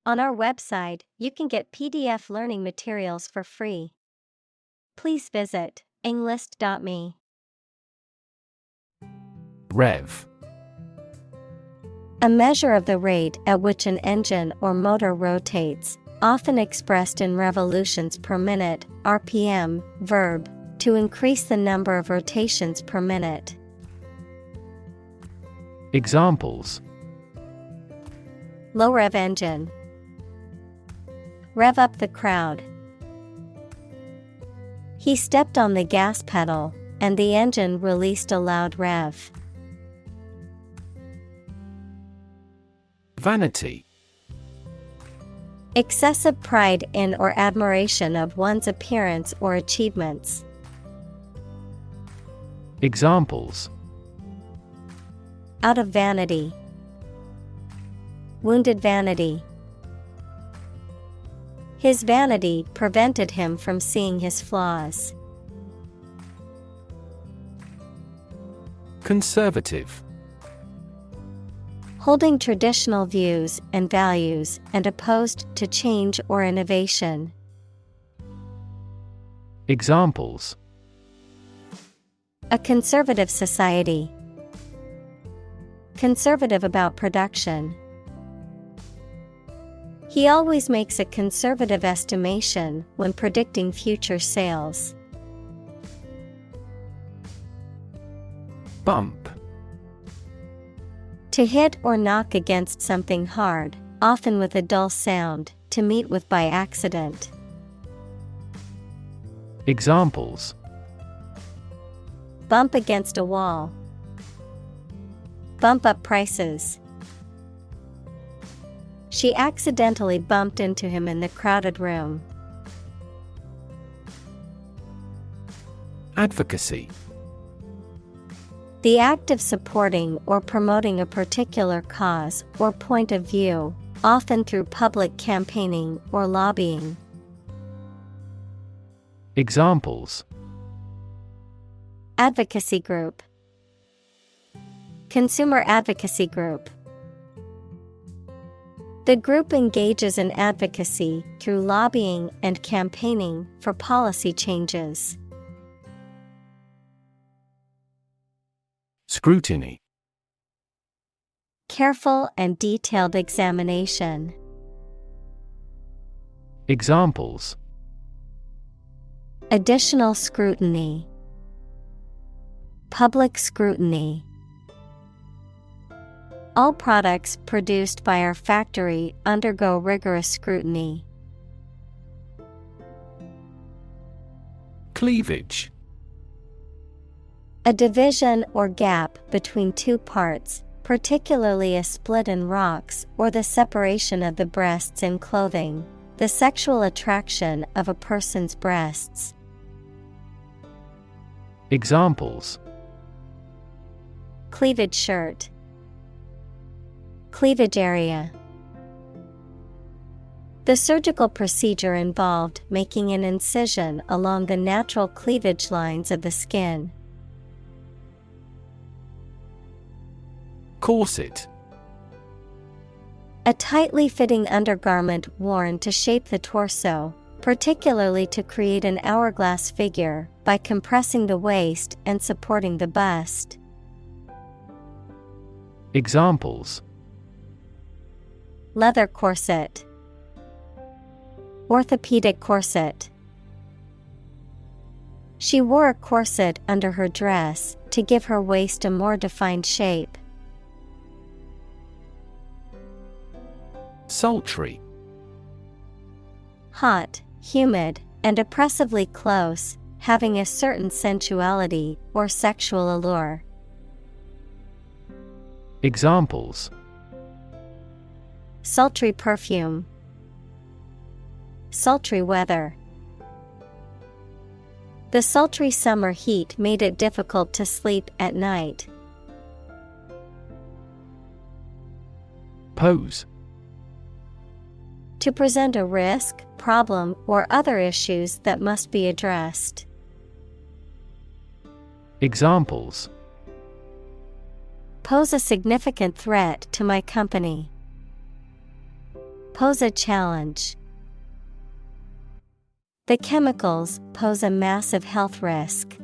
On our website, you can get PDF learning materials for free. Please visit englist.me. Rev. A measure of the rate at which an engine or motor rotates, often expressed in revolutions per minute, RPM, verb, to increase the number of rotations per minute. Examples: Low rev engine. Rev up the crowd. He stepped on the gas pedal, and the engine released a loud rev. Vanity. Excessive pride in or admiration of one's appearance or achievements. Examples: Out of vanity. Wounded vanity. His vanity prevented him from seeing his flaws. Conservative. Holding traditional views and values and opposed to change or innovation. Examples: A conservative society. Conservative about production. He always makes a conservative estimation when predicting future sales. Bump. To hit or knock against something hard, often with a dull sound, to meet with by accident. Examples: Bump against a wall. Bump up prices. She accidentally bumped into him in the crowded room. Advocacy. The act of supporting or promoting a particular cause or point of view, often through public campaigning or lobbying. Examples: Advocacy group. Consumer advocacy group. The group engages in advocacy through lobbying and campaigning for policy changes. Scrutiny. Careful and detailed examination. Examples: Additional scrutiny. Public scrutiny. All products produced by our factory undergo rigorous scrutiny. Cleavage. A division or gap between two parts, particularly a split in rocks or the separation of the breasts in clothing, the sexual attraction of a person's breasts. Examples: Cleavage shirt. Cleavage area. The surgical procedure involved making an incision along the natural cleavage lines of the skin. Corset. A tightly fitting undergarment worn to shape the torso, particularly to create an hourglass figure, by compressing the waist and supporting the bust. Examples: Leather corset. Orthopedic corset. She wore a corset under her dress to give her waist a more defined shape. Sultry. Hot, humid, and oppressively close, having a certain sensuality or sexual allure. Examples: Sultry perfume. Sultry weather. The sultry summer heat made it difficult to sleep at night. Pose. To present a risk, problem, or other issues that must be addressed. Examples: Pose a significant threat to my company. Pose a challenge. The chemicals pose a massive health risk.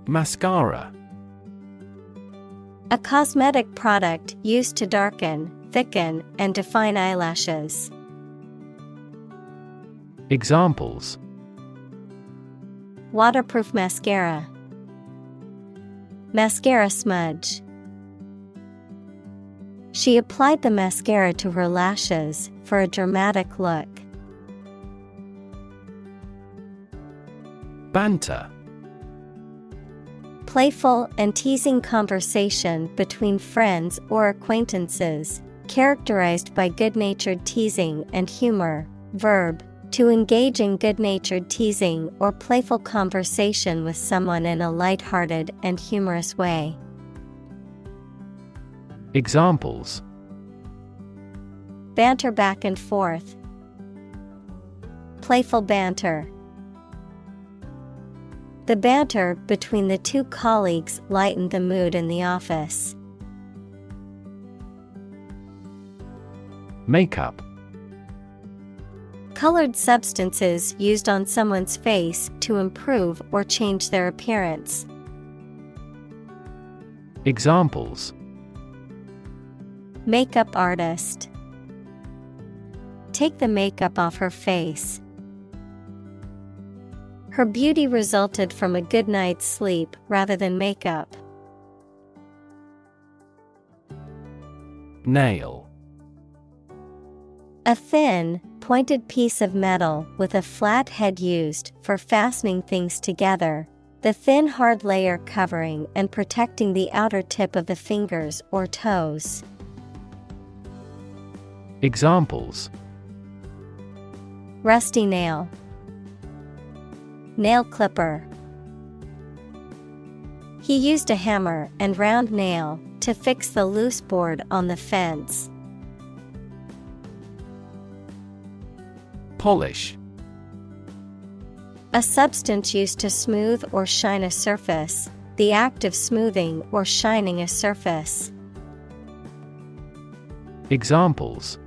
Mascara. A cosmetic product used to darken, thicken, and define eyelashes. Examples: Waterproof mascara. Mascara smudge. She applied the mascara to her lashes for a dramatic look. Banter. Playful and teasing conversation between friends or acquaintances, characterized by good-natured teasing and humor. Verb: to engage in good-natured teasing or playful conversation with someone in a light-hearted and humorous way. Examples: Banter back and forth. Playful banter. The banter between the two colleagues lightened the mood in the office. Makeup. Colored substances used on someone's face to improve or change their appearance. Examples: Makeup artist. Take the makeup off her face. Her beauty resulted from a good night's sleep rather than makeup. Nail. A thin, pointed piece of metal with a flat head used for fastening things together, the thin hard layer covering and protecting the outer tip of the fingers or toes. Examples: Rusty nail. Nail clipper. He used a hammer and round nail to fix the loose board on the fence. Polish. A substance used to smooth or shine a surface, the act of smoothing or shining a surface. Examples: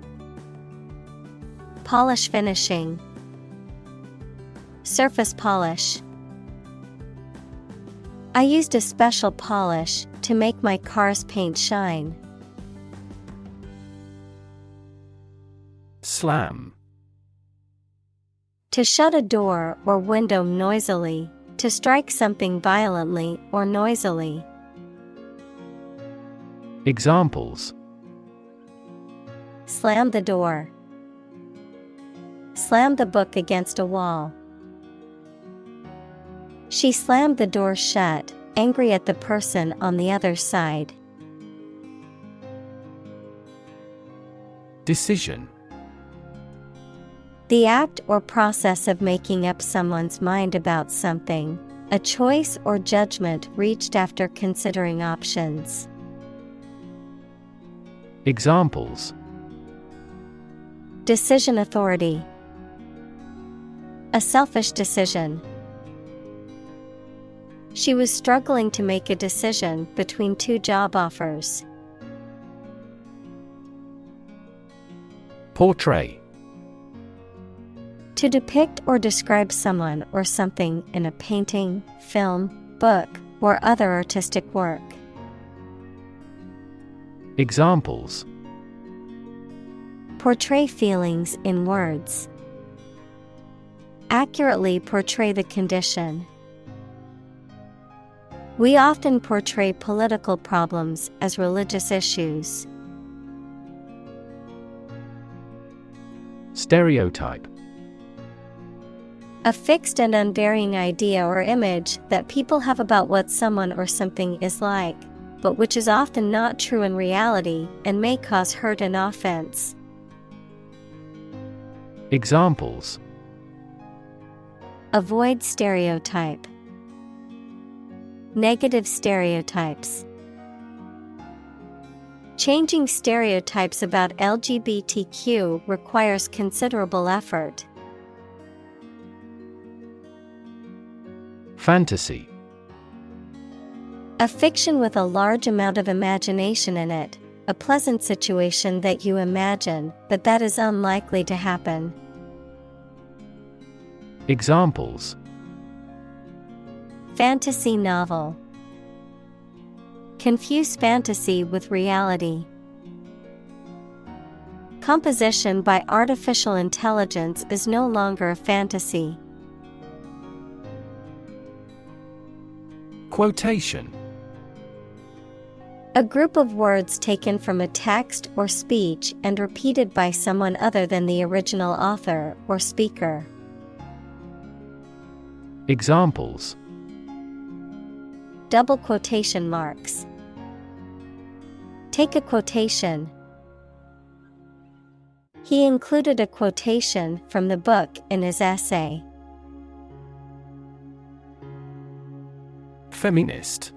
Polish finishing. Surface polish. I used a special polish to make my car's paint shine. Slam. To shut a door or window noisily, to strike something violently or noisily. Examples: Slam the door. Slam the book against a wall. She slammed the door shut, angry at the person on the other side. Decision. The act or process of making up someone's mind about something, a choice or judgment reached after considering options. Examples: Decision authority. A selfish decision. She was struggling to make a decision between two job offers. Portray. To depict or describe someone or something in a painting, film, book, or other artistic work. Examples: Portray feelings in words. Accurately portray the condition. We often portray political problems as religious issues. Stereotype. A fixed and unvarying idea or image that people have about what someone or something is like, but which is often not true in reality and may cause hurt and offense. Examples: Avoid stereotype. Negative stereotypes. Changing stereotypes about LGBTQ requires considerable effort. Fantasy. A fiction with a large amount of imagination in it, a pleasant situation that you imagine, but that is unlikely to happen. Examples: Fantasy novel. Confuse fantasy with reality. Composition by artificial intelligence is no longer a fantasy. Quotation: A group of words taken from a text or speech and repeated by someone other than the original author or speaker. Examples: Double quotation marks. Take a quotation. He included a quotation from the book in his essay. Feminist.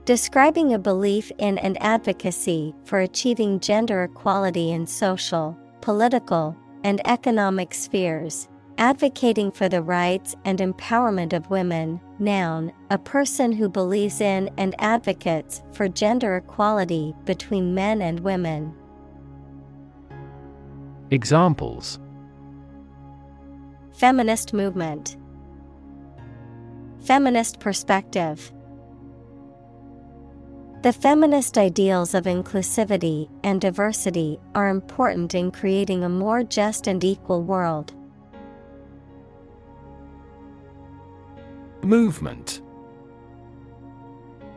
Describing a belief in and advocacy for achieving gender equality in social, political, and economic spheres. Advocating for the rights and empowerment of women. Noun, a person who believes in and advocates for gender equality between men and women. Examples: Feminist movement. Feminist perspective. The feminist ideals of inclusivity and diversity are important in creating a more just and equal world. Movement.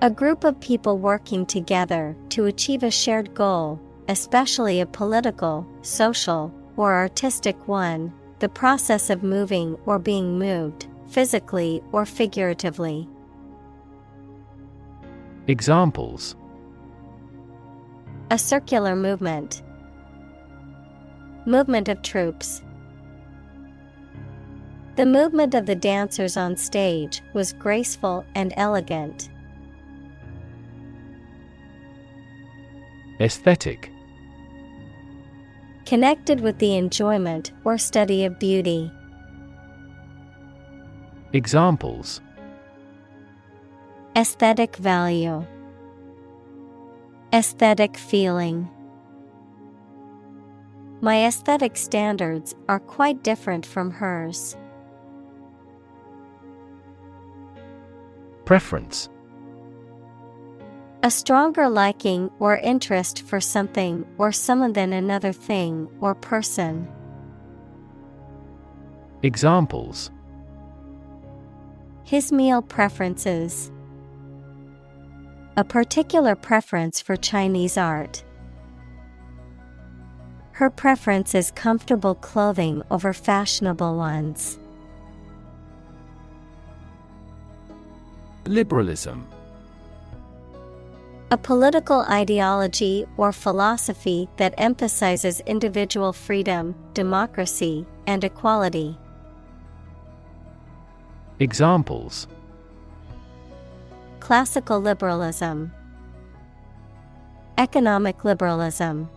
A group of people working together to achieve a shared goal, especially a political, social, or artistic one, the process of moving or being moved, physically or figuratively. Examples: A circular movement. Movement of troops. The movement of the dancers on stage was graceful and elegant. Aesthetic. Connected with the enjoyment or study of beauty. Examples: Aesthetic value. Aesthetic feeling. My aesthetic standards are quite different from hers. Preference. A stronger liking or interest for something or someone than another thing or person. Examples: His meal preferences. A particular preference for Chinese art. Her preference is comfortable clothing over fashionable ones. Liberalism. A political ideology or philosophy that emphasizes individual freedom, democracy, and equality. Examples: Classical liberalism. Economic liberalism.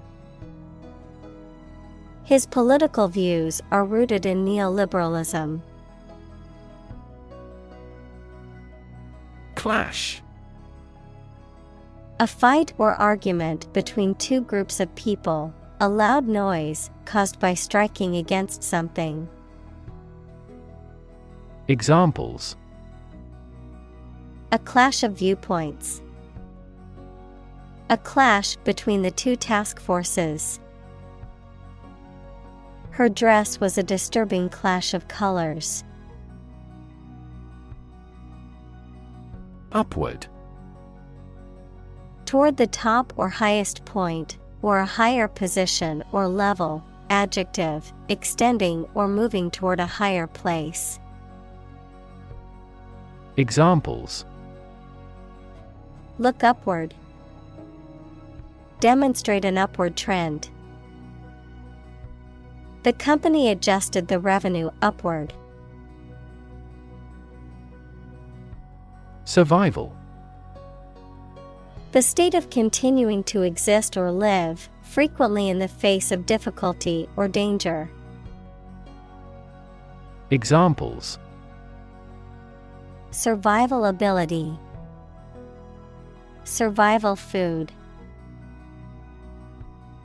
His political views are rooted in neoliberalism. Clash. A fight or argument between two groups of people, a loud noise caused by striking against something. Examples: A clash of viewpoints. A clash between the two task forces. Her dress was a disturbing clash of colors. Upward. Toward the top or highest point, or a higher position or level, adjective, extending or moving toward a higher place. Examples: Look upward. Demonstrate an upward trend. The company adjusted the revenue upward. Survival. The state of continuing to exist or live, frequently in the face of difficulty or danger. Examples: Survival ability. Survival food.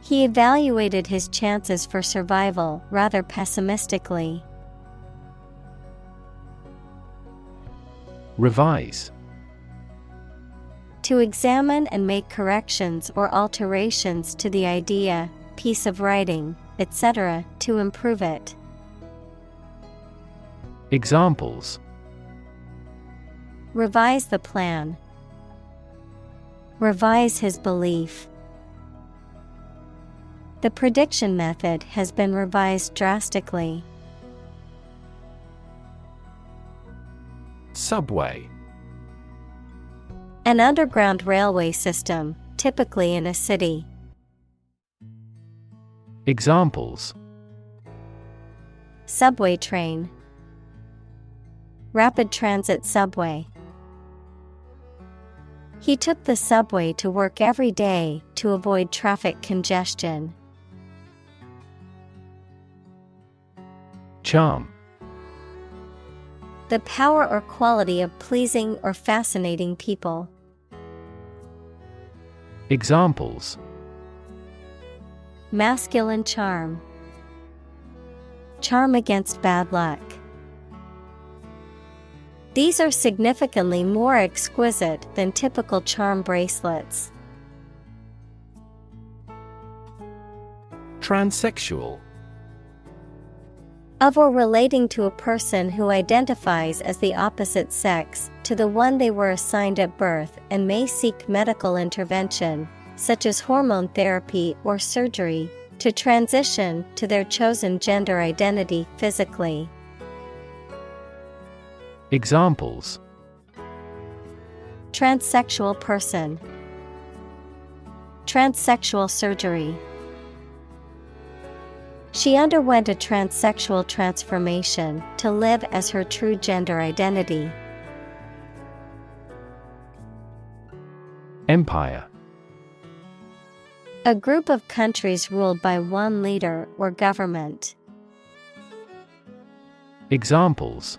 He evaluated his chances for survival rather pessimistically. Revise. To examine and make corrections or alterations to the idea, piece of writing, etc., to improve it. Examples: Revise the plan. Revise his belief. The prediction method has been revised drastically. Subway. An underground railway system, typically in a city. Examples: Subway train. Rapid transit subway. He took the subway to work every day to avoid traffic congestion. Charm. The power or quality of pleasing or fascinating people. Examples: Masculine charm. Charm against bad luck. These are significantly more exquisite than typical charm bracelets. Transsexual. Of or relating to a person who identifies as the opposite sex to the one they were assigned at birth and may seek medical intervention, such as hormone therapy or surgery, to transition to their chosen gender identity physically. Examples: Transsexual person. Transsexual surgery. She underwent a transsexual transformation to live as her true gender identity. Empire. A group of countries ruled by one leader or government. Examples: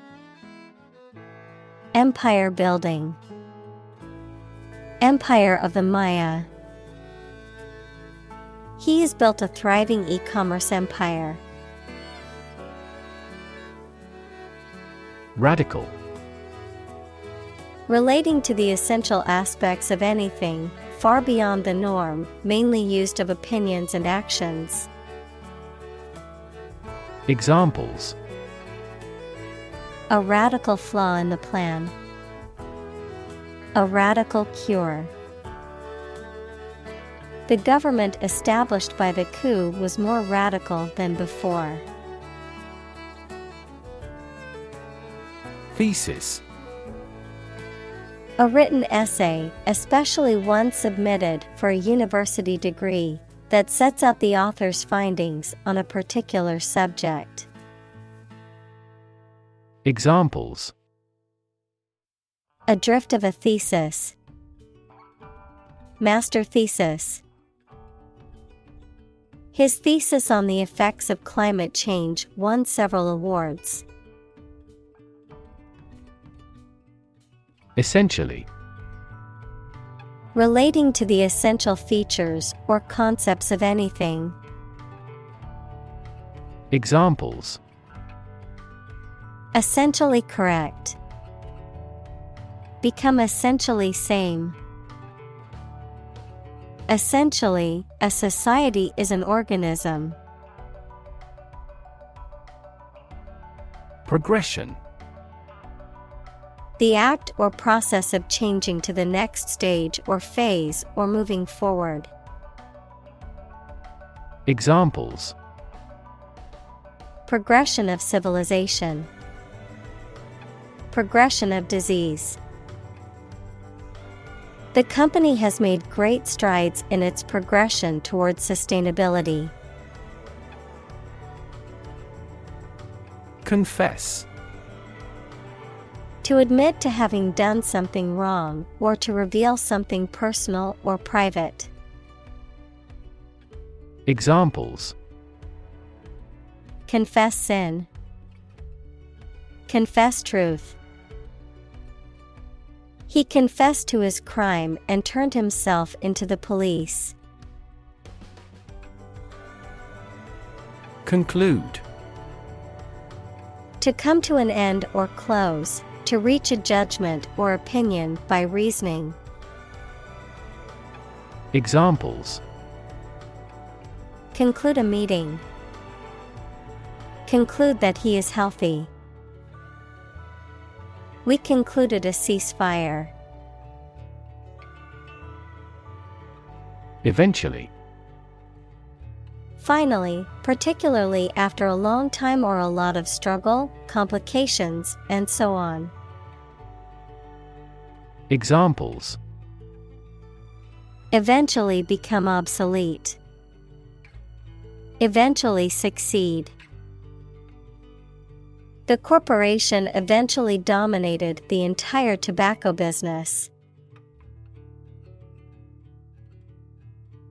Empire building. Empire of the Maya. He has built a thriving e-commerce empire. Radical. Relating to the essential aspects of anything, far beyond the norm, mainly used of opinions and actions. Examples: A radical flaw in the plan. A radical cure. The government established by the coup was more radical than before. Thesis. A written essay, especially one submitted for a university degree, that sets out the author's findings on a particular subject. Examples: A drift of a thesis. Master thesis. His thesis on the effects of climate change won several awards. Essentially. Relating to the essential features or concepts of anything. Examples: Essentially correct. Become essentially same. Essentially, a society is an organism. Progression. The act or process of changing to the next stage or phase or moving forward. Examples: Progression of civilization. Progression of disease. The company has made great strides in its progression towards sustainability. Confess. To admit to having done something wrong or to reveal something personal or private. Examples: Confess sin. Confess truth. He confessed to his crime and turned himself into the police. Conclude. To come to an end or close, to reach a judgment or opinion by reasoning. Examples: Conclude a meeting. Conclude that he is healthy. We concluded a ceasefire. Eventually. Finally, particularly after a long time or a lot of struggle, complications, and so on. Examples: Eventually become obsolete. Eventually succeed. The corporation eventually dominated the entire tobacco business.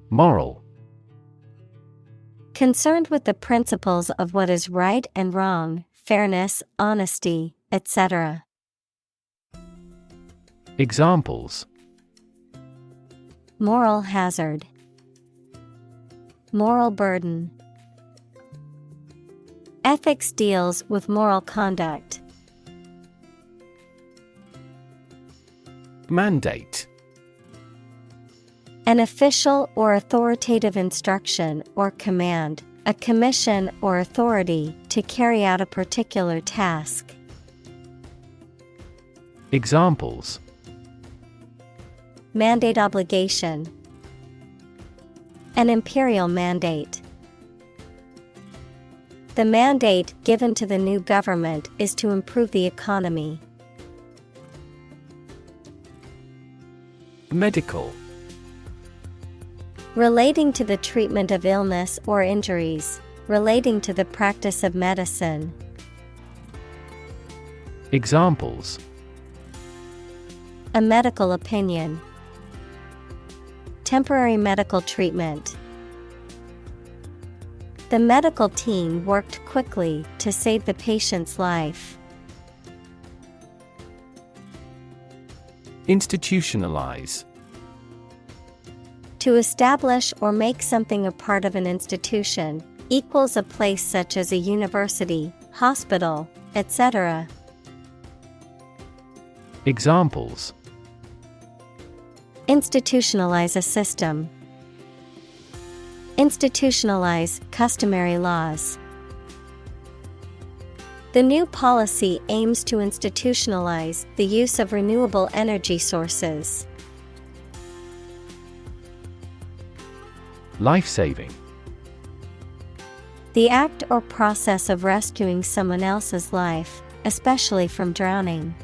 Moral. Concerned with the principles of what is right and wrong, fairness, honesty, etc. Examples: Moral hazard. Moral burden. Ethics deals with moral conduct. Mandate. An official or authoritative instruction or command, a commission or authority to carry out a particular task. Examples: Mandate obligation. An imperial mandate. The mandate given to the new government is to improve the economy. Medical. Relating to the treatment of illness or injuries, relating to the practice of medicine. Examples: A medical opinion. Temporary medical treatment. The medical team worked quickly to save the patient's life. Institutionalize. To establish or make something a part of an institution, equals a place such as a university, hospital, etc. Examples: Institutionalize a system. Institutionalize customary laws. The new policy aims to institutionalize the use of renewable energy sources. Life-saving. The act or process of rescuing someone else's life, especially from drowning.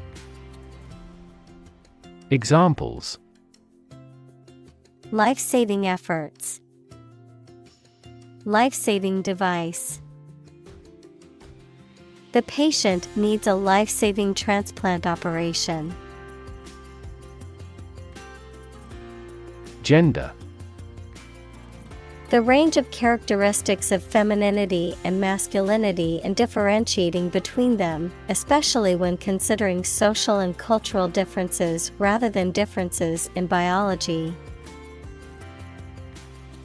Examples: Life-saving efforts. Life-saving device. The patient needs a life-saving transplant operation. Gender. The range of characteristics of femininity and masculinity and differentiating between them, especially when considering social and cultural differences rather than differences in biology.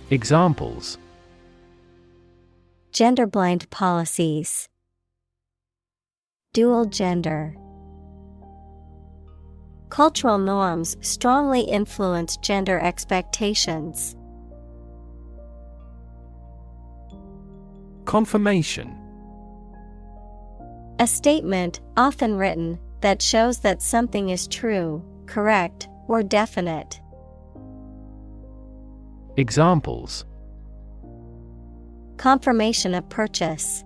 Examples: Gender-blind policies. Dual gender. Cultural norms strongly influence gender expectations. Confirmation. A statement, often written, that shows that something is true, correct, or definite. Examples: Confirmation of purchase.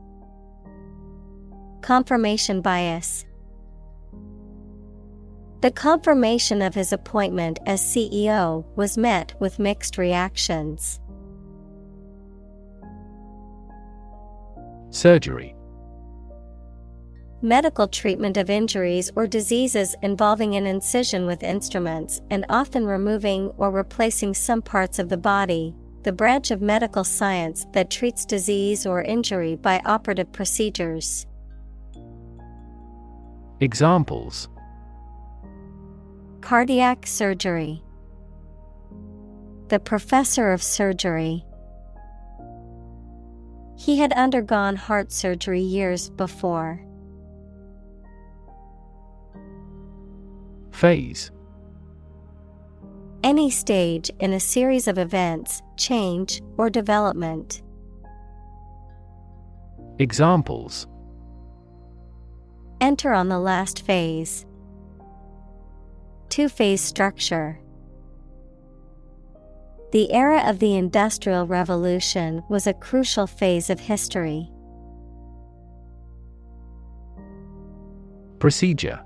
Confirmation bias. The confirmation of his appointment as CEO was met with mixed reactions. Surgery. Medical treatment of injuries or diseases involving an incision with instruments and often removing or replacing some parts of the body, the branch of medical science that treats disease or injury by operative procedures. Examples: Cardiac surgery. The professor of surgery. He had undergone heart surgery years before. Phase. Any stage in a series of events, change, or development. Examples. Enter on the last phase. Two-phase structure. The era of the Industrial Revolution was a crucial phase of history. Procedure.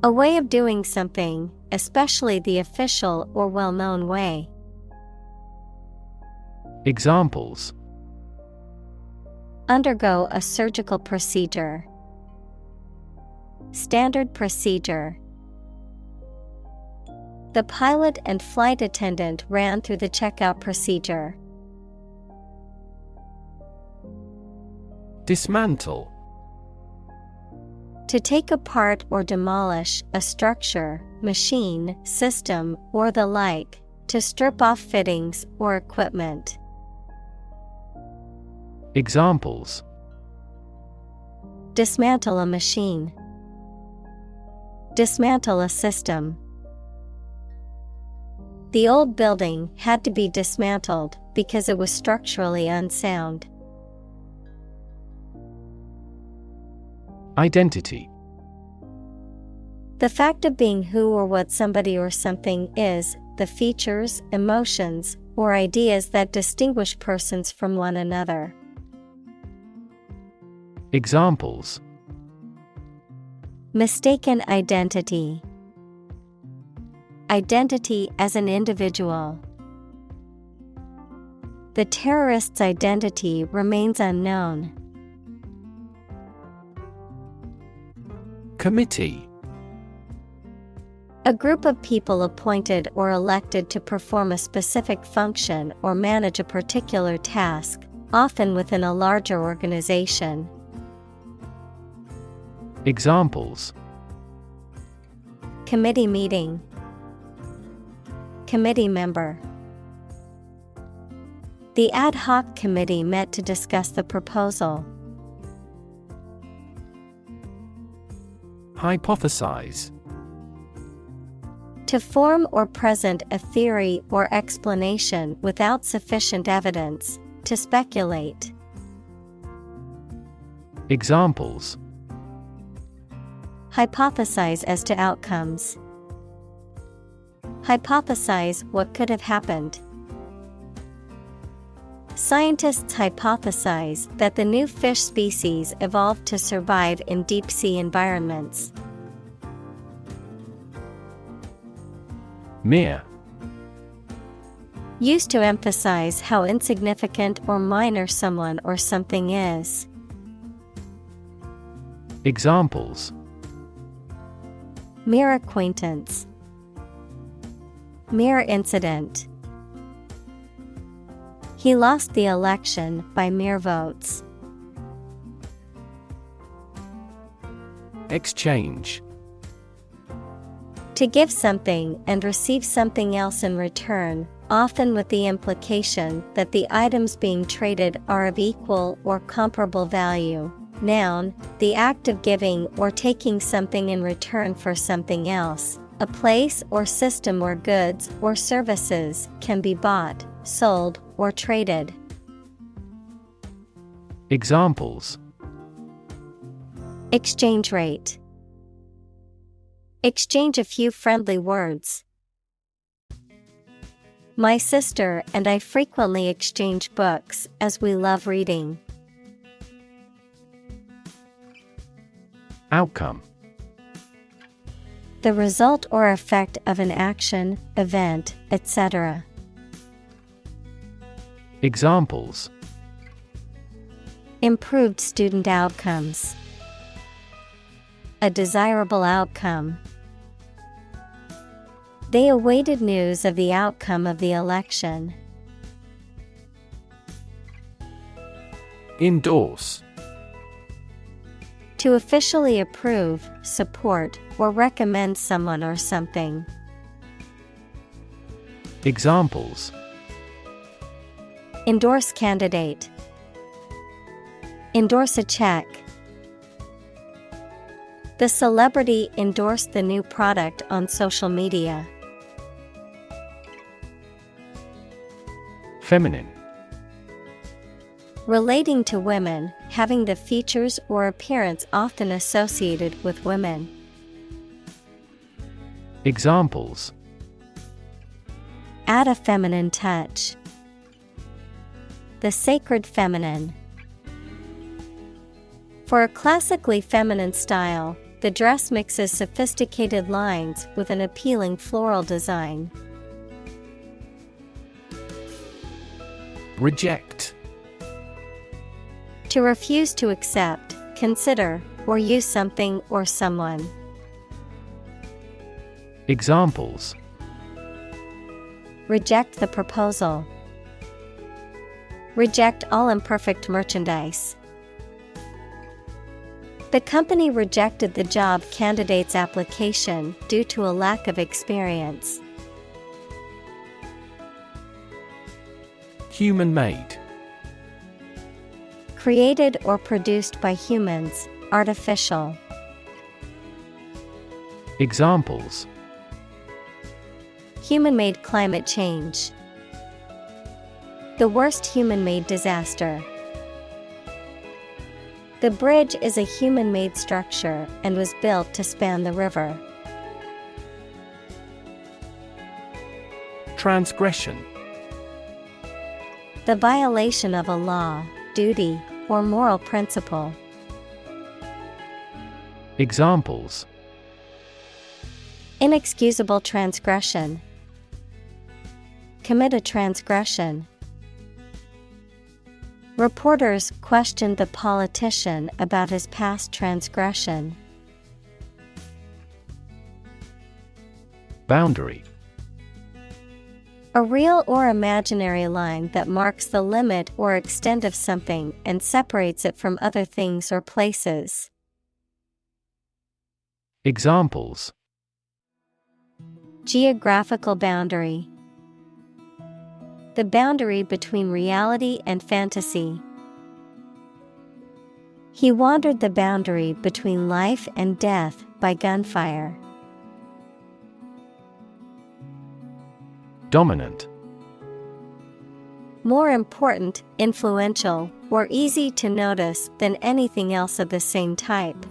A way of doing something, especially the official or well-known way. Examples. Undergo a surgical procedure. Standard procedure. The pilot and flight attendant ran through the checkout procedure. Dismantle. To take apart or demolish a structure, machine, system, or the like, to strip off fittings or equipment. Examples. Dismantle a machine. Dismantle a system. The old building had to be dismantled because it was structurally unsound. Identity. The fact of being who or what somebody or something is, the features, emotions, or ideas that distinguish persons from one another. Examples. Mistaken identity. Identity as an individual. The terrorist's identity remains unknown. Committee. A group of people appointed or elected to perform a specific function or manage a particular task, often within a larger organization. Examples. Committee meeting. Committee member. The ad hoc committee met to discuss the proposal. Hypothesize. To form or present a theory or explanation without sufficient evidence, to speculate. Examples. Hypothesize as to outcomes. Hypothesize what could have happened. Scientists hypothesize that the new fish species evolved to survive in deep-sea environments. Mere. Used to emphasize how insignificant or minor someone or something is. Examples. Mere acquaintance. Mere incident. He lost the election by mere votes. Exchange. To give something and receive something else in return, often with the implication that the items being traded are of equal or comparable value. Noun, the act of giving or taking something in return for something else. A place or system where goods or services can be bought, sold, or traded. Examples. Exchange rate. Exchange a few friendly words. My sister and I frequently exchange books as we love reading. Outcome. The result or effect of an action, event, etc. Examples. Improved student outcomes. A desirable outcome. They awaited news of the outcome of the election. Endorse. To officially approve, support, or recommend someone or something. Endorse candidate. Endorse a check. The celebrity endorsed the new product on social media. Feminine. Relating to women, having the features or appearance often associated with women. Examples: Add a feminine touch. The sacred feminine. For a classically feminine style, the dress mixes sophisticated lines with an appealing floral design. Reject. To refuse to accept, consider, or use something or someone. Examples: Reject the proposal. Reject all imperfect merchandise. The company rejected the job candidate's application due to a lack of experience. Human-made. Created or produced by humans, artificial. Examples: Human-made climate change. The worst human-made disaster. The bridge is a human-made structure and was built to span the river. Transgression. The violation of a law, duty, or moral principle. Examples: Inexcusable transgression. Commit a transgression. Reporters questioned the politician about his past transgression. Boundary. A real or imaginary line that marks the limit or extent of something and separates it from other things or places. Examples: Geographical boundary. The boundary between reality and fantasy. He wandered the boundary between life and death by gunfire. Dominant. More important, influential, or easy to notice than anything else of the same type.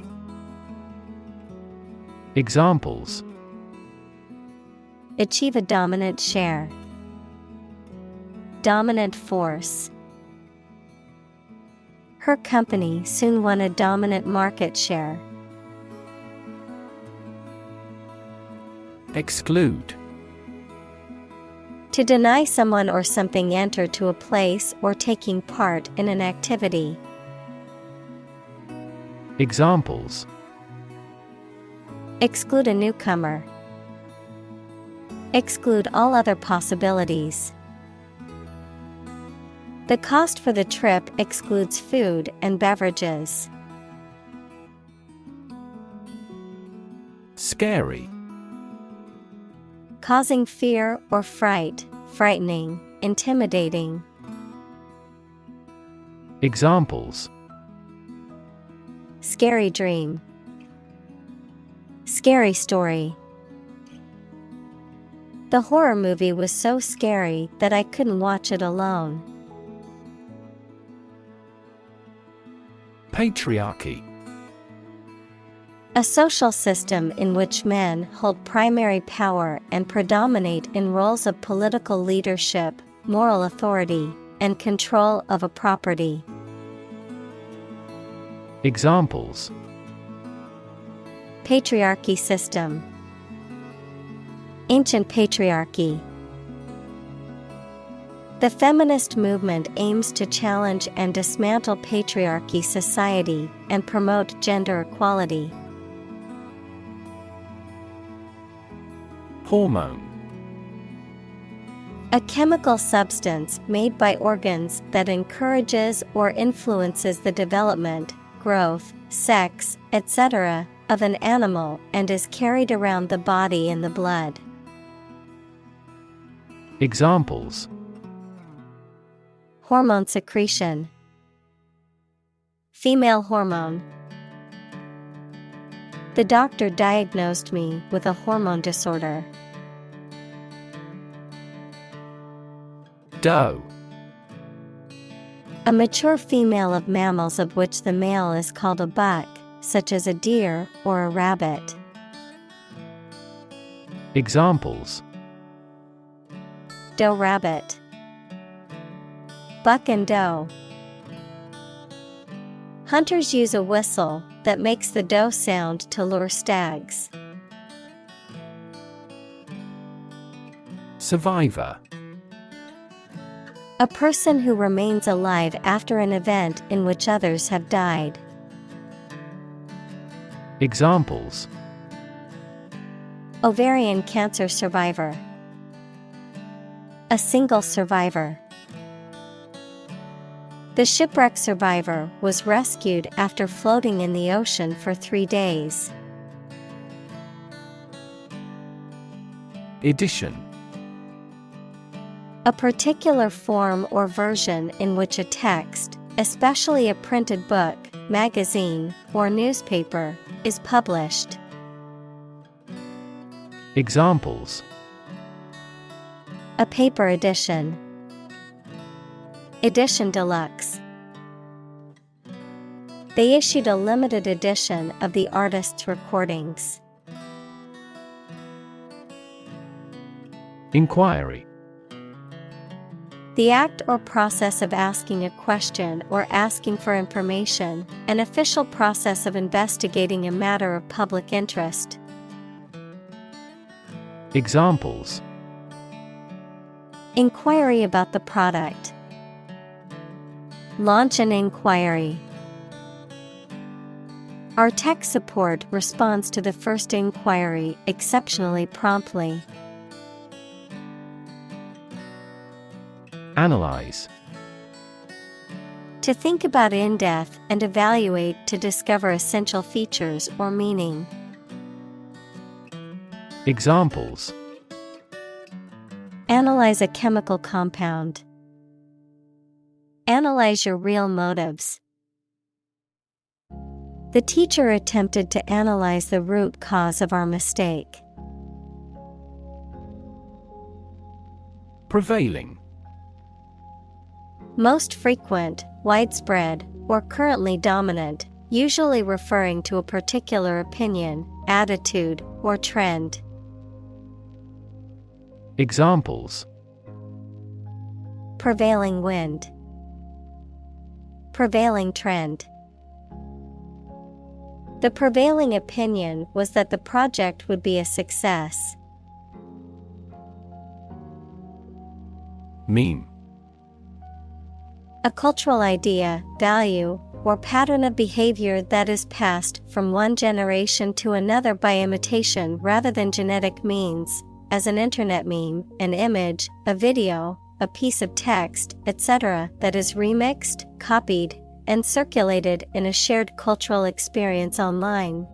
Examples: Achieve a dominant share. Dominant force. Her company soon won a dominant market share. Exclude. To deny someone or something enter to a place or taking part in an activity. Examples: Exclude a newcomer. Exclude all other possibilities. The cost for the trip excludes food and beverages. Scary. Causing fear or fright, frightening, intimidating. Examples: Scary dream. Scary story. The horror movie was so scary that I couldn't watch it alone. Patriarchy. A social system in which men hold primary power and predominate in roles of political leadership, moral authority, and control of a property. Examples: Patriarchy system. Ancient patriarchy. The feminist movement aims to challenge and dismantle patriarchy society and promote gender equality. Hormone. A chemical substance made by organs that encourages or influences the development, growth, sex, etc. of an animal and is carried around the body in the blood. Examples: Hormone secretion. Female hormone. The doctor diagnosed me with a hormone disorder. Doe. A mature female of mammals of which the male is called a buck, such as a deer or a rabbit. Examples: Doe rabbit. Buck and doe. Hunters use a whistle that makes the doe sound to lure stags. Survivor. A person who remains alive after an event in which others have died. Examples: Ovarian cancer survivor. A single survivor. The shipwreck survivor was rescued after floating in the ocean for 3 days. Edition. A particular form or version in which a text, especially a printed book, magazine, or newspaper, is published. Examples: A paper edition. Edition deluxe. They issued a limited edition of the artist's recordings. Inquiry. The act or process of asking a question or asking for information, an official process of investigating a matter of public interest. Examples: Inquiry about the product. Launch an inquiry. Our tech support responds to the first inquiry exceptionally promptly. Analyze. To think about in depth and evaluate to discover essential features or meaning. Examples: Analyze a chemical compound. Analyze your real motives. The teacher attempted to analyze the root cause of our mistake. Prevailing. Most frequent, widespread, or currently dominant, usually referring to a particular opinion, attitude, or trend. Examples: Prevailing wind. Prevailing trend. The prevailing opinion was that the project would be a success. Meme. A cultural idea, value, or pattern of behavior that is passed from one generation to another by imitation rather than genetic means, as an internet meme, an image, a video, a piece of text, etc., that is remixed, copied, and circulated in a shared cultural experience online.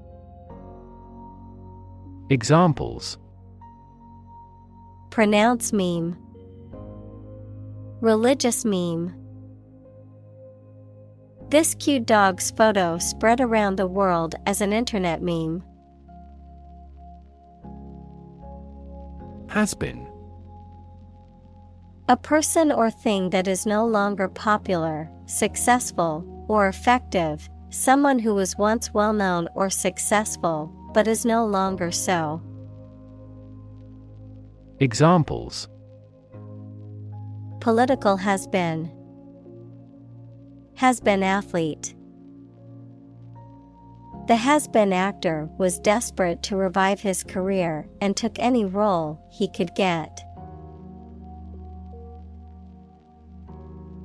Examples: Pronounce meme. Religious meme. This cute dog's photo spread around the world as an internet meme. Has-been. A person or thing that is no longer popular, successful, or effective, someone who was once well-known or successful, but is no longer so. Examples: Political has-been. Has-been athlete. The has-been actor was desperate to revive his career and took any role he could get.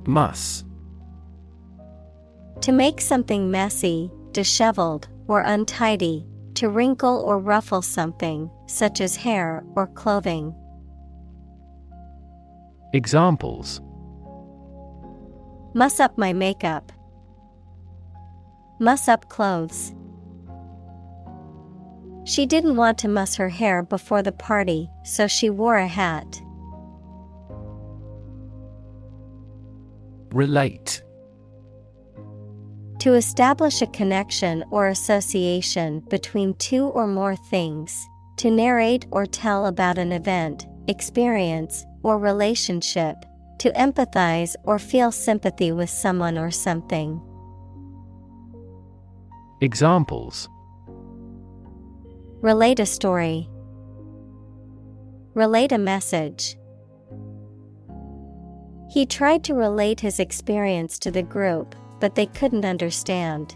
Muss. To make something messy, disheveled, or untidy, to wrinkle or ruffle something, such as hair or clothing. Examples: Muss up my makeup. Muss up clothes. She didn't want to muss her hair before the party, so she wore a hat. Relate. To establish a connection or association between two or more things. To narrate or tell about an event, experience, or relationship. To empathize or feel sympathy with someone or something. Examples: Relate a story. Relate a message. He tried to relate his experience to the group, but they couldn't understand.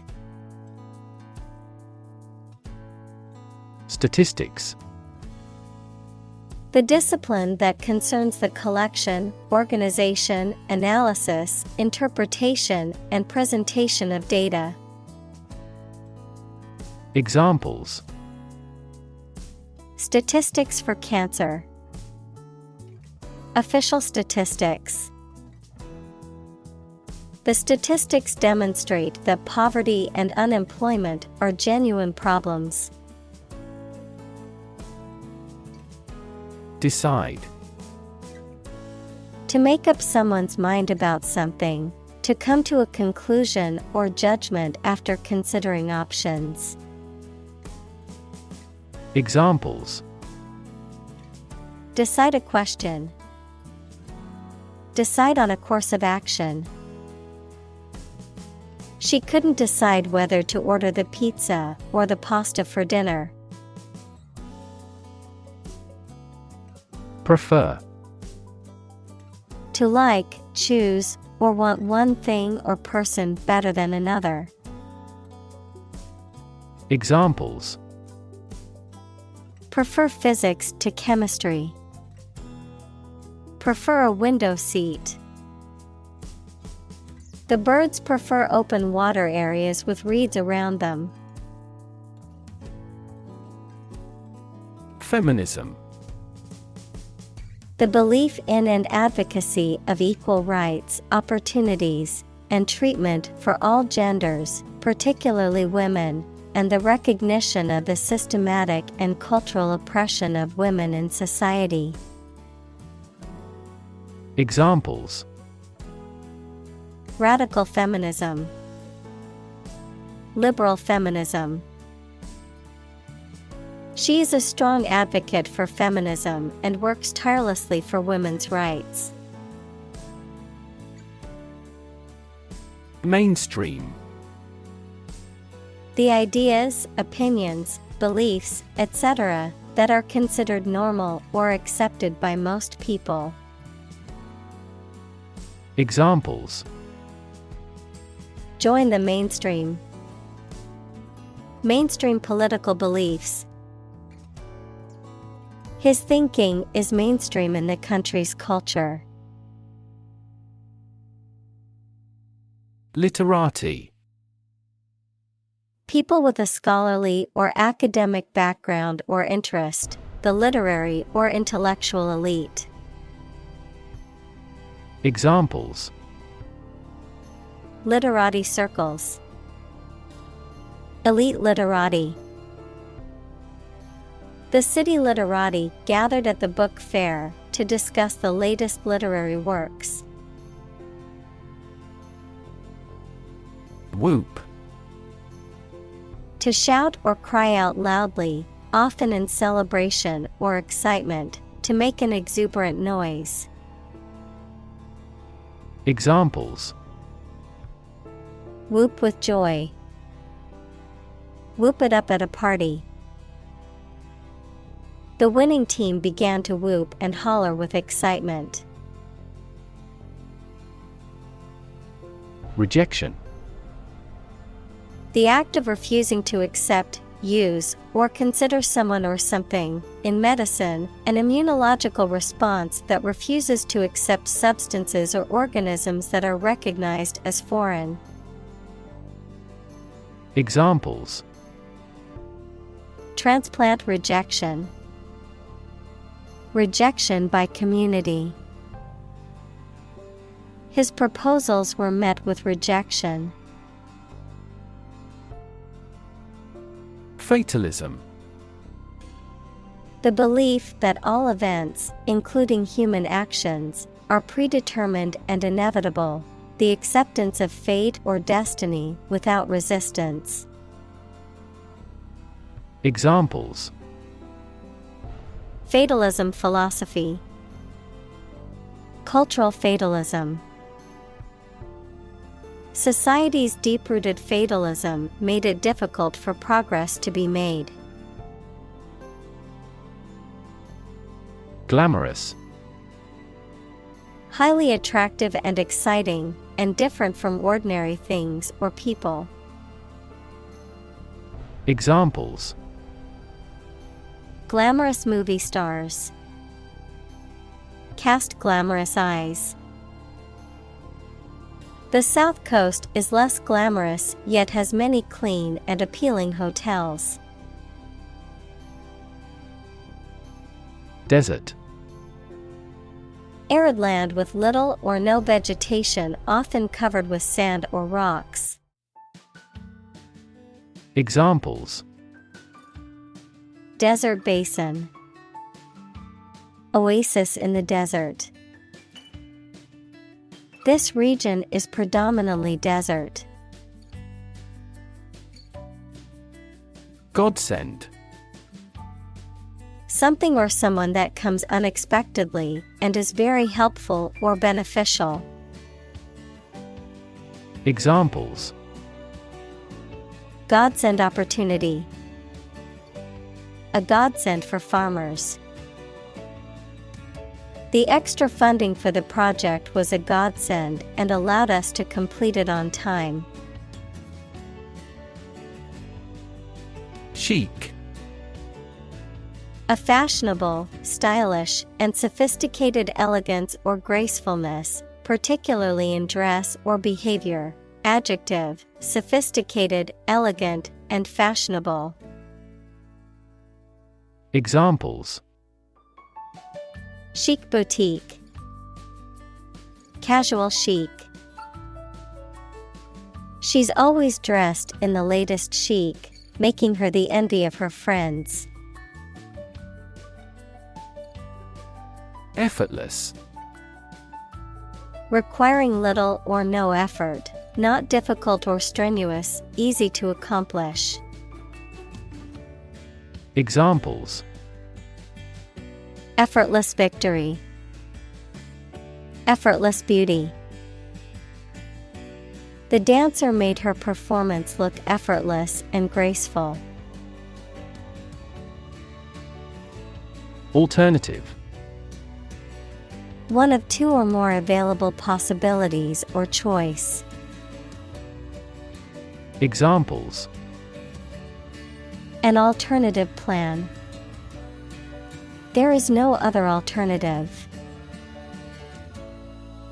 Statistics. The discipline that concerns the collection, organization, analysis, interpretation, and presentation of data. Examples: Statistics for cancer. Official statistics. The statistics demonstrate that poverty and unemployment are genuine problems. Decide. To make up someone's mind about something, to come to a conclusion or judgment after considering options. Examples: Decide a question. Decide on a course of action. She couldn't decide whether to order the pizza or the pasta for dinner. Prefer. To like, choose, or want one thing or person better than another. Examples: Prefer physics to chemistry. Prefer a window seat. The birds prefer open water areas with reeds around them. Feminism. The belief in and advocacy of equal rights, opportunities, and treatment for all genders, particularly women, and the recognition of the systematic and cultural oppression of women in society. Examples: Radical feminism. Liberal feminism. She is a strong advocate for feminism and works tirelessly for women's rights. Mainstream. The ideas, opinions, beliefs, etc., that are considered normal or accepted by most people. Examples: Join the mainstream. Mainstream political beliefs. His thinking is mainstream in the country's culture. Literati. People with a scholarly or academic background or interest, the literary or intellectual elite. Examples: Literati circles. Elite literati. The city literati gathered at the book fair to discuss the latest literary works. Whoop. To shout or cry out loudly, often in celebration or excitement, to make an exuberant noise. Examples: Whoop with joy. Whoop it up at a party. The winning team began to whoop and holler with excitement. Rejection. The act of refusing to accept, use, or consider someone or something. In medicine, an immunological response that refuses to accept substances or organisms that are recognized as foreign. Examples: Transplant rejection. Rejection by community. His proposals were met with rejection. Fatalism. The belief that all events, including human actions, are predetermined and inevitable. the acceptance of fate or destiny without resistance. Examples: Fatalism philosophy. Cultural fatalism. Society's deep-rooted fatalism made it difficult for progress to be made. Glamorous. Highly attractive and exciting, and different from ordinary things or people. Examples: Glamorous movie stars. Cast glamorous eyes. The South Coast is less glamorous yet has many clean and appealing hotels. Desert. Arid land with little or no vegetation, often covered with sand or rocks. Examples: Desert basin. Oasis in the desert. This region is predominantly desert. Godsend. Something or someone that comes unexpectedly and is very helpful or beneficial. Examples: Godsend opportunity. A godsend for farmers. The extra funding for the project was a godsend and allowed us to complete it on time. Chic. A fashionable, stylish, and sophisticated elegance or gracefulness, particularly in dress or behavior. Adjective: sophisticated, elegant, and fashionable. Examples: Chic boutique. Casual chic. She's always dressed in the latest chic, making her the envy of her friends. Effortless. Requiring little or no effort, not difficult or strenuous, easy to accomplish. Examples: Effortless victory. Effortless beauty. The dancer made her performance look effortless and graceful. Alternative. One of two or more available possibilities or choice. Examples: An alternative plan. There is no other alternative.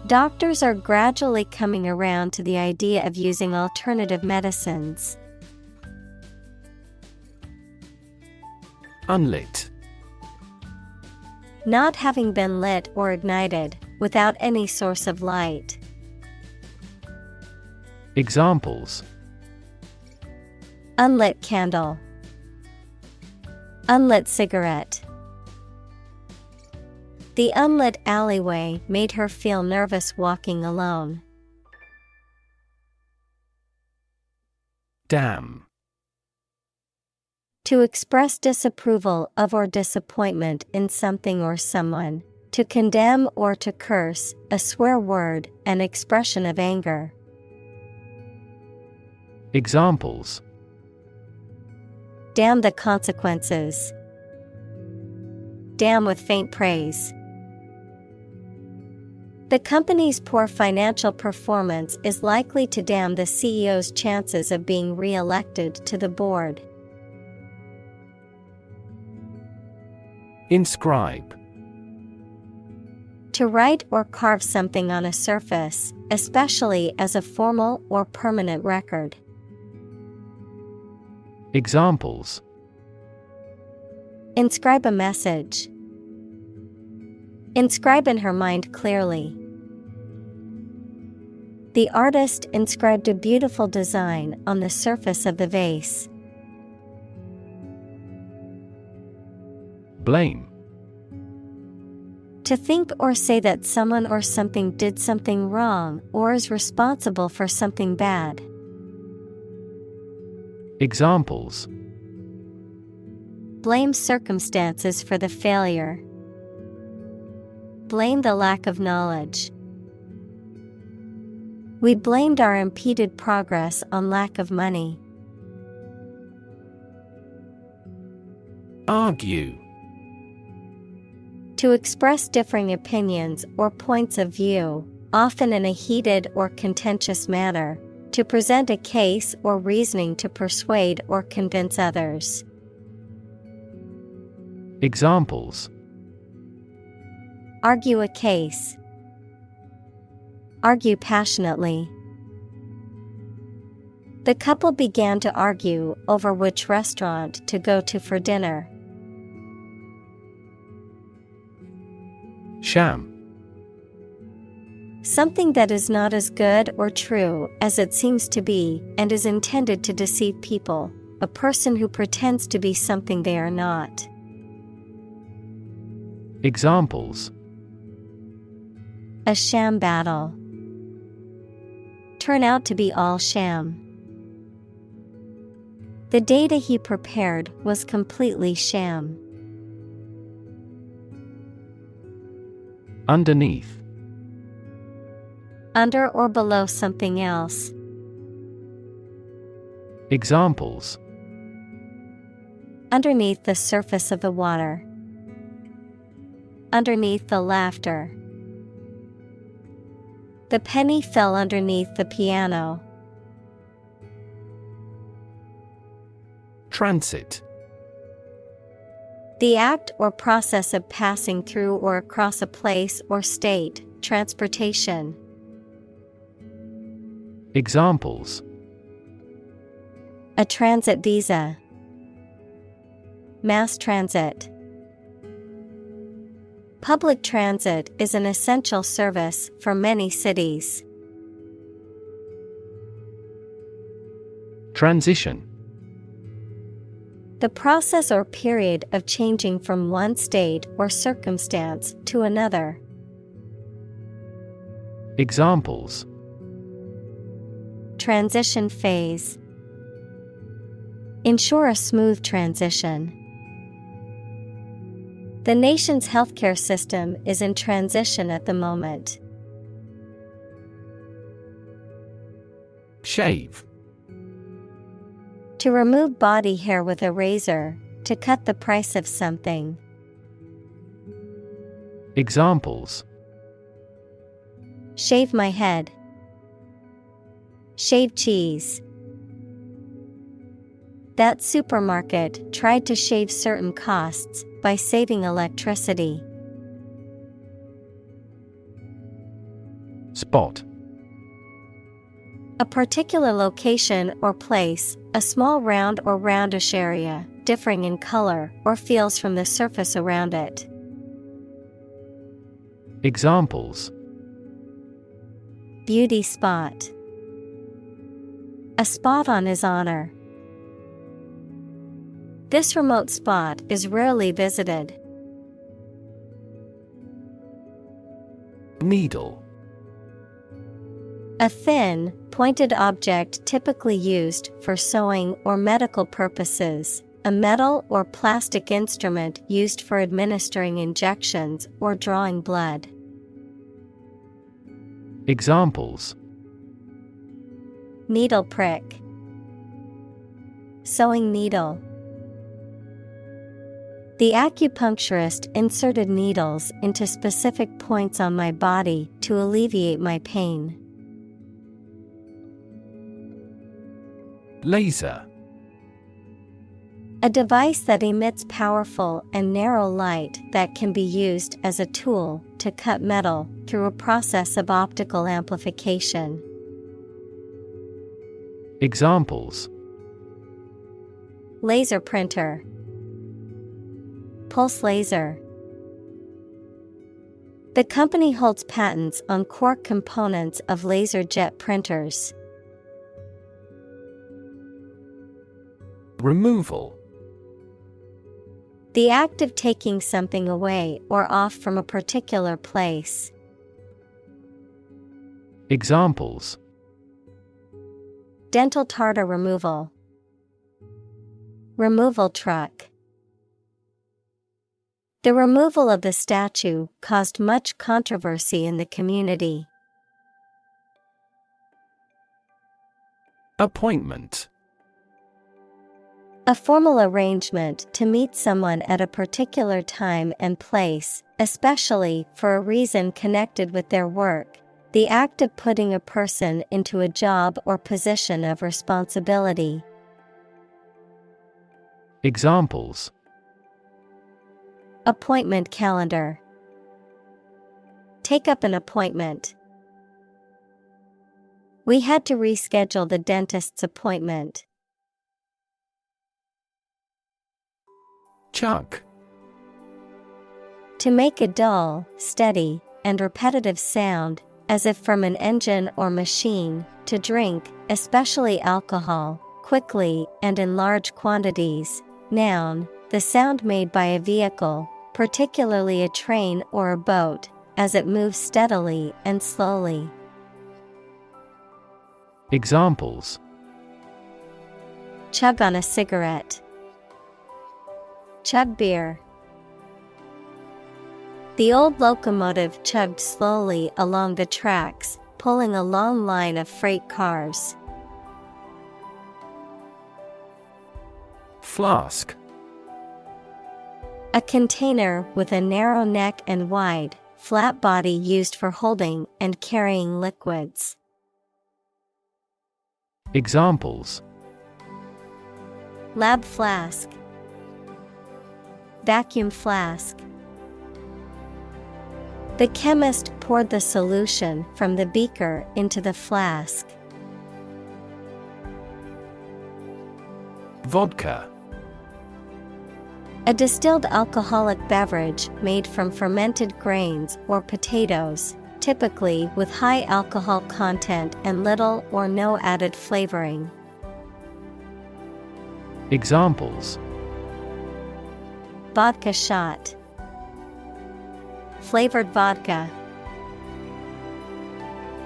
Doctors are gradually coming around to the idea of using alternative medicines. Unlit. Not having been lit or ignited, without any source of light. Examples: Unlit candle. Unlit cigarette. The unlit alleyway made her feel nervous walking alone. Damn. To express disapproval of or disappointment in something or someone. To condemn or to curse, a swear word, an expression of anger. Examples: Damn the consequences. Damn with faint praise. The company's poor financial performance is likely to damn the CEO's chances of being re-elected to the board. Inscribe. To write or carve something on a surface, especially as a formal or permanent record. Examples: Inscribe a message. Inscribe in her mind clearly. The artist inscribed a beautiful design on the surface of the vase. Blame. To think or say that someone or something did something wrong or is responsible for something bad. Examples: Blame circumstances for the failure. Blame the lack of knowledge. We blamed our impeded progress on lack of money. Argue. To express differing opinions or points of view, often in a heated or contentious manner, to present a case or reasoning to persuade or convince others. Examples: Argue a case. Argue passionately. The couple began to argue over which restaurant to go to for dinner. Sham. Something that is not as good or true as it seems to be and is intended to deceive people, a person who pretends to be something they are not. Examples: A sham battle. Turn out to be all sham. The data he prepared was completely sham. Underneath. Under or below something else. Examples: Underneath the surface of the water. Underneath the laughter. The penny fell underneath the piano. Transit. The act or process of passing through or across a place or state, transportation. Examples: A transit visa. Mass transit. Public transit is an essential service for many cities. Transition. The process or period of changing from one state or circumstance to another. Examples: Transition phase. Ensure a smooth transition. The nation's healthcare system is in transition at the moment. Shave. To remove body hair with a razor, to cut the price of something. Examples: Shave my head. Shave cheese. That supermarket tried to shave certain costs by saving electricity. Spot. A particular location or place, a small round or roundish area, differing in color or feels from the surface around it. Examples: Beauty spot. A spot on his honor. This remote spot is rarely visited. Needle. A thin, pointed object typically used for sewing or medical purposes, a metal or plastic instrument used for administering injections or drawing blood. Examples: Needle prick. Sewing needle. The acupuncturist inserted needles into specific points on my body to alleviate my pain. Laser. A device that emits powerful and narrow light that can be used as a tool to cut metal through a process of optical amplification. Examples: Laser printer. Pulse laser. The company holds patents on core components of laser jet printers. Removal. The act of taking something away or off from a particular place. Examples: Dental tartar removal. Removal truck. The removal of the statue caused much controversy in the community. Appointment. A formal arrangement to meet someone at a particular time and place, especially for a reason connected with their work. The act of putting a person into a job or position of responsibility. Examples: Appointment calendar. Take up an appointment. We had to reschedule the dentist's appointment. Chug. To make a dull, steady, and repetitive sound, as if from an engine or machine, to drink, especially alcohol, quickly and in large quantities. Noun, the sound made by a vehicle, particularly a train or a boat, as it moves steadily and slowly. Examples: Chug on a cigarette. Chug beer. The old locomotive chugged slowly along the tracks, pulling a long line of freight cars. Flask. A container with a narrow neck and wide, flat body used for holding and carrying liquids. Examples: Lab flask. Vacuum flask. The chemist poured the solution from the beaker into the flask. Vodka. A distilled alcoholic beverage made from fermented grains or potatoes, typically with high alcohol content and little or no added flavoring. Examples: Vodka shot. Flavored vodka.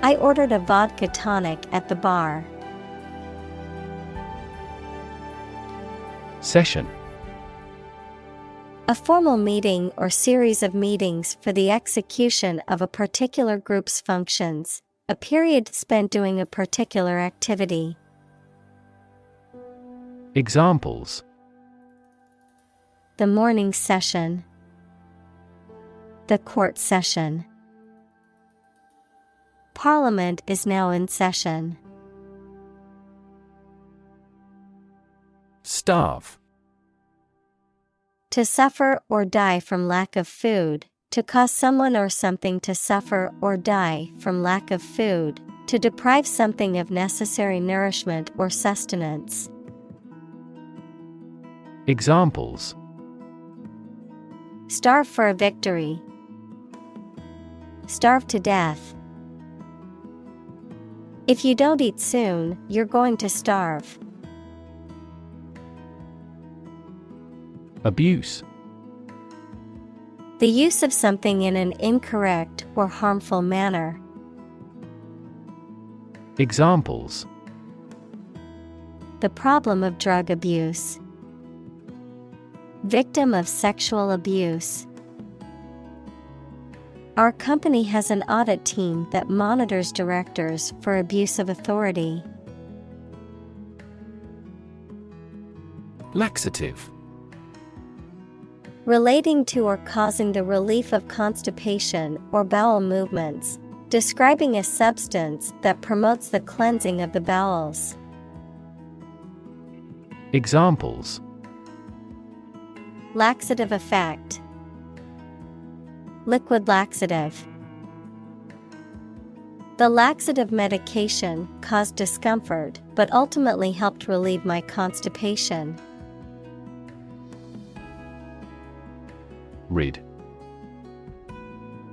I ordered a vodka tonic at the bar. Session. A formal meeting or series of meetings for the execution of a particular group's functions, a period spent doing a particular activity. Examples: The morning session. The court session. Parliament is now in session. Starve. To suffer or die from lack of food, to cause someone or something to suffer or die from lack of food, to deprive something of necessary nourishment or sustenance. Examples: Starve for a victory. Starve to death. If you don't eat soon, you're going to starve. Abuse. The use of something in an incorrect or harmful manner. Examples: The problem of drug abuse. Victim of sexual abuse. Our company has an audit team that monitors directors for abuse of authority. Laxative. Relating to or causing the relief of constipation or bowel movements, describing a substance that promotes the cleansing of the bowels. Examples: Laxative effect. Liquid laxative. The laxative medication caused discomfort but ultimately helped relieve my constipation. Rid.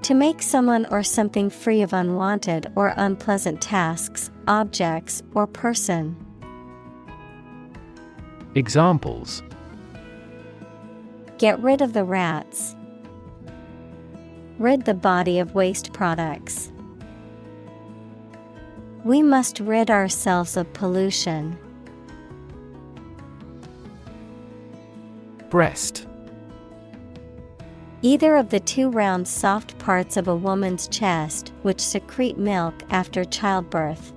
To make someone or something free of unwanted or unpleasant tasks, objects, or person. Examples: Get rid of the rats. Rid the body of waste products. We must rid ourselves of pollution. Breast. Either of the two round soft parts of a woman's chest which secrete milk after childbirth.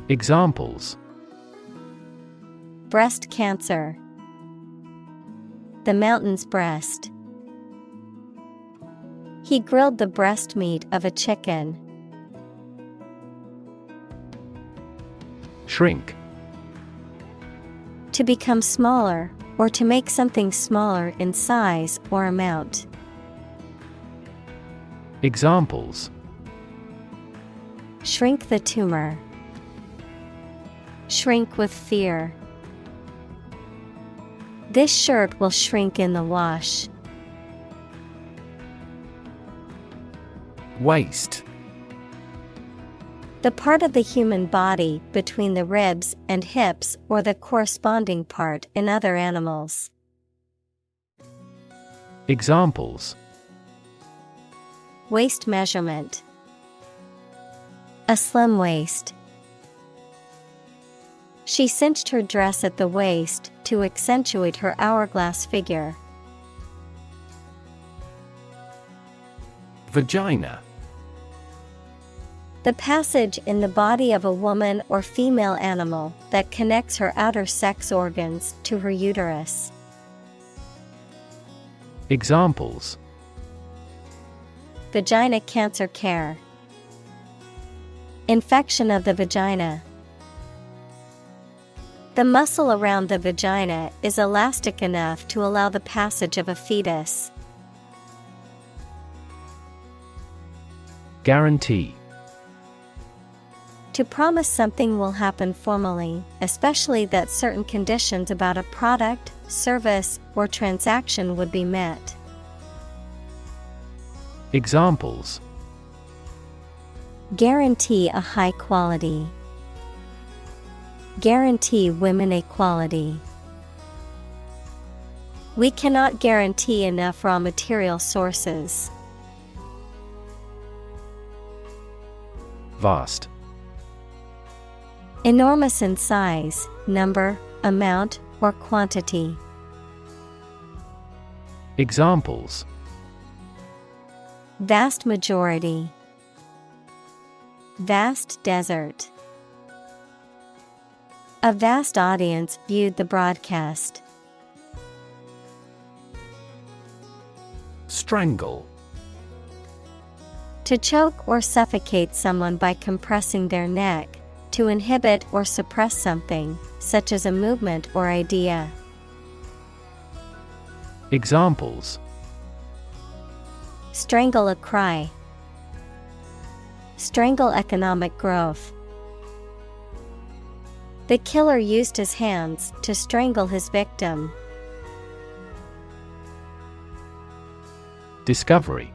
Examples: breast cancer, the mountain's breast. He grilled the breast meat of a chicken. Shrink. To become smaller, or to make something smaller in size or amount. Examples: shrink the tumor, shrink with fear. This shirt will shrink in the wash. Waist. The part of the human body between the ribs and hips or the corresponding part in other animals. Examples: waist measurement, a slim waist. She cinched her dress at the waist to accentuate her hourglass figure. Vagina. The passage in the body of a woman or female animal that connects her outer sex organs to her uterus. Examples: vagina cancer care, infection of the vagina. The muscle around the vagina is elastic enough to allow the passage of a fetus. Guarantee. To promise something will happen formally, especially that certain conditions about a product, service, or transaction would be met. Examples: guarantee a high quality, guarantee women equality. We cannot guarantee enough raw material sources. Vast. Enormous in size, number, amount, or quantity. Examples: vast majority, vast desert. A vast audience viewed the broadcast. Strangle. To choke or suffocate someone by compressing their neck. To inhibit or suppress something, such as a movement or idea. Examples: strangle a cry, strangle economic growth. The killer used his hands to strangle his victim. Discovery.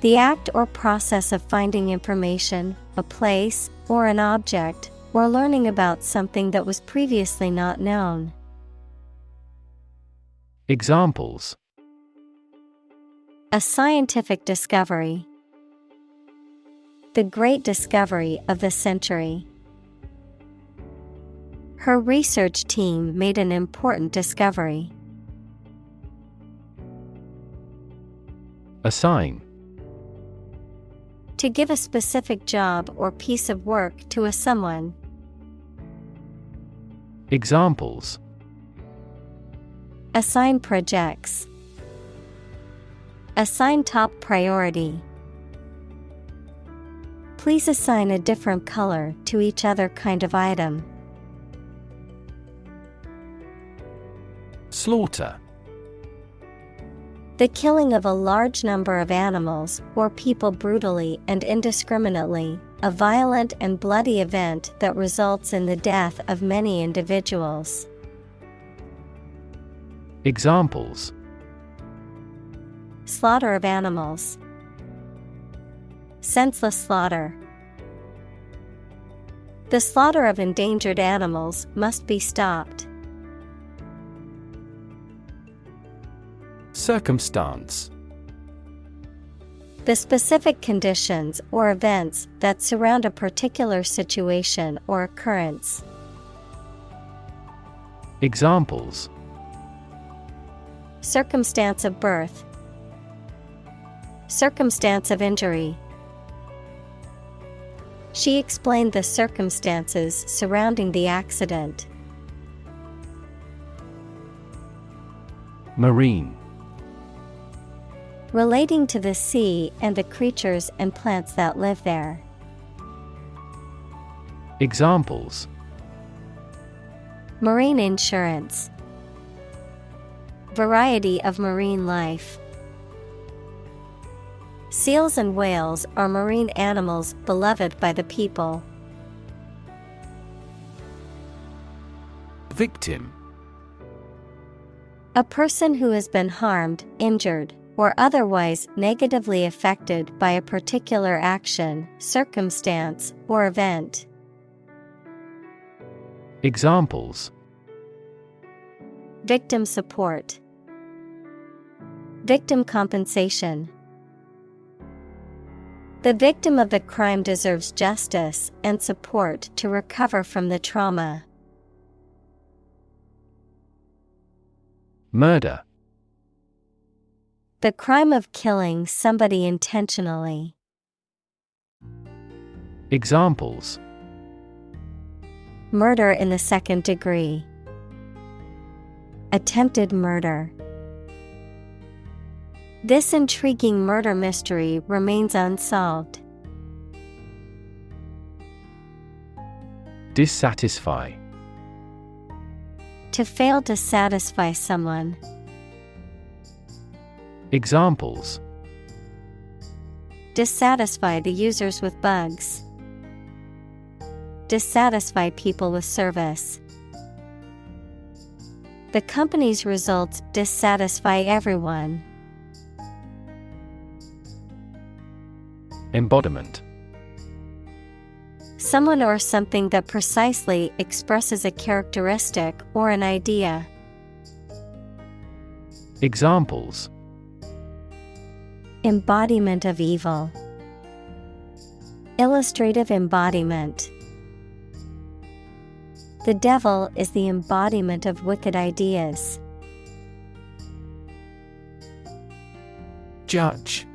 The act or process of finding information, a place, or an object, or learning about something that was previously not known. Examples: a scientific discovery, the great discovery of the century. Her research team made an important discovery. Assign. To give a specific job or piece of work to a someone. Examples: assign projects, assign top priority. Please assign a different color to each other kind of item. Slaughter. The killing of a large number of animals or people brutally and indiscriminately, a violent and bloody event that results in the death of many individuals. Examples: slaughter of animals, senseless slaughter. The slaughter of endangered animals must be stopped. Circumstance. The specific conditions or events that surround a particular situation or occurrence. Examples: Circumstance of birth. Circumstance of injury. She explained the circumstances surrounding the accident. Marine. Relating to the sea and the creatures and plants that live there. Examples: Marine insurance. Variety of marine life. Seals and whales are marine animals beloved by the people. Victim. A person who has been harmed, injured, or otherwise negatively affected by a particular action, circumstance, or event. Examples: Victim support. Victim compensation. The victim of the crime deserves justice and support to recover from the trauma. Murder. The crime of killing somebody intentionally. Examples: Murder in the second degree. Attempted murder. This intriguing murder mystery remains unsolved. Dissatisfy. To fail to satisfy someone. Examples: Dissatisfy the users with bugs. Dissatisfy people with service. The company's results dissatisfy everyone. Embodiment. Someone or something that precisely expresses a characteristic or an idea. Examples: Embodiment of evil. Illustrative embodiment. The devil is the embodiment of wicked ideas. Judge.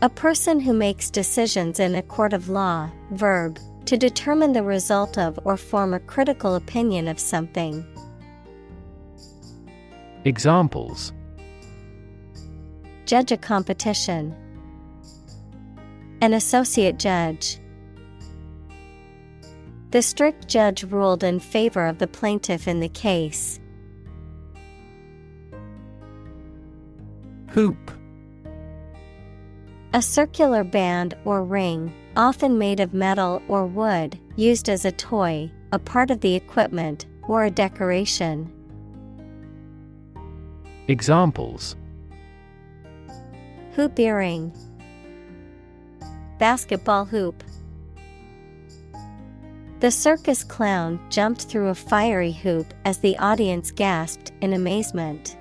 A person who makes decisions in a court of law. Verb, to determine the result of or form a critical opinion of something. Examples: Judge a competition. An associate judge. The strict judge ruled in favor of the plaintiff in the case. Hoop. A circular band or ring, often made of metal or wood, used as a toy, a part of the equipment, or a decoration. Examples: Hoop earring. Basketball hoop. The circus clown jumped through a fiery hoop as the audience gasped in amazement.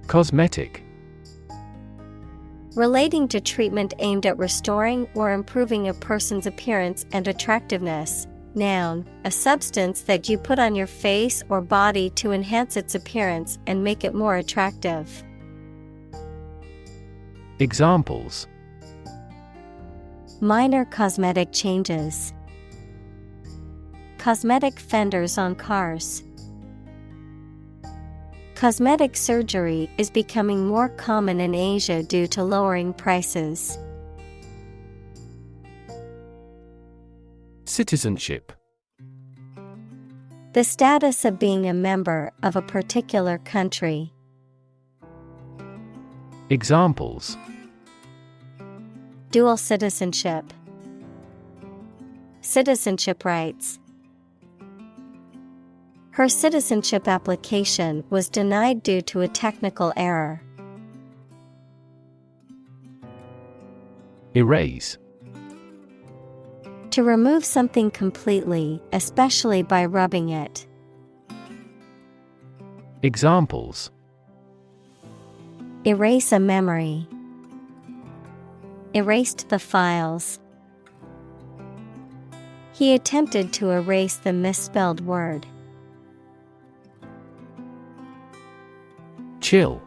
Cosmetic. Relating to treatment aimed at restoring or improving a person's appearance and attractiveness. Noun, a substance that you put on your face or body to enhance its appearance and make it more attractive. Examples: Minor cosmetic changes. Cosmetic fenders on cars. Cosmetic surgery is becoming more common in Asia due to lowering prices. Citizenship. The status of being a member of a particular country. Examples: Dual citizenship. Citizenship rights. Her citizenship application was denied due to a technical error. Erase. To remove something completely, especially by rubbing it. Examples: erase a memory, erased the files. He attempted to erase the misspelled word. Chill.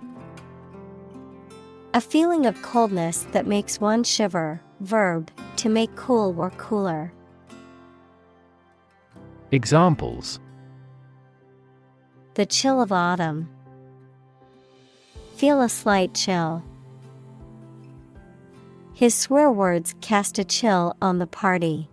A feeling of coldness that makes one shiver. Verb, to make cool or cooler. Examples: the chill of autumn. Feel a slight chill. His swear words cast a chill on the party.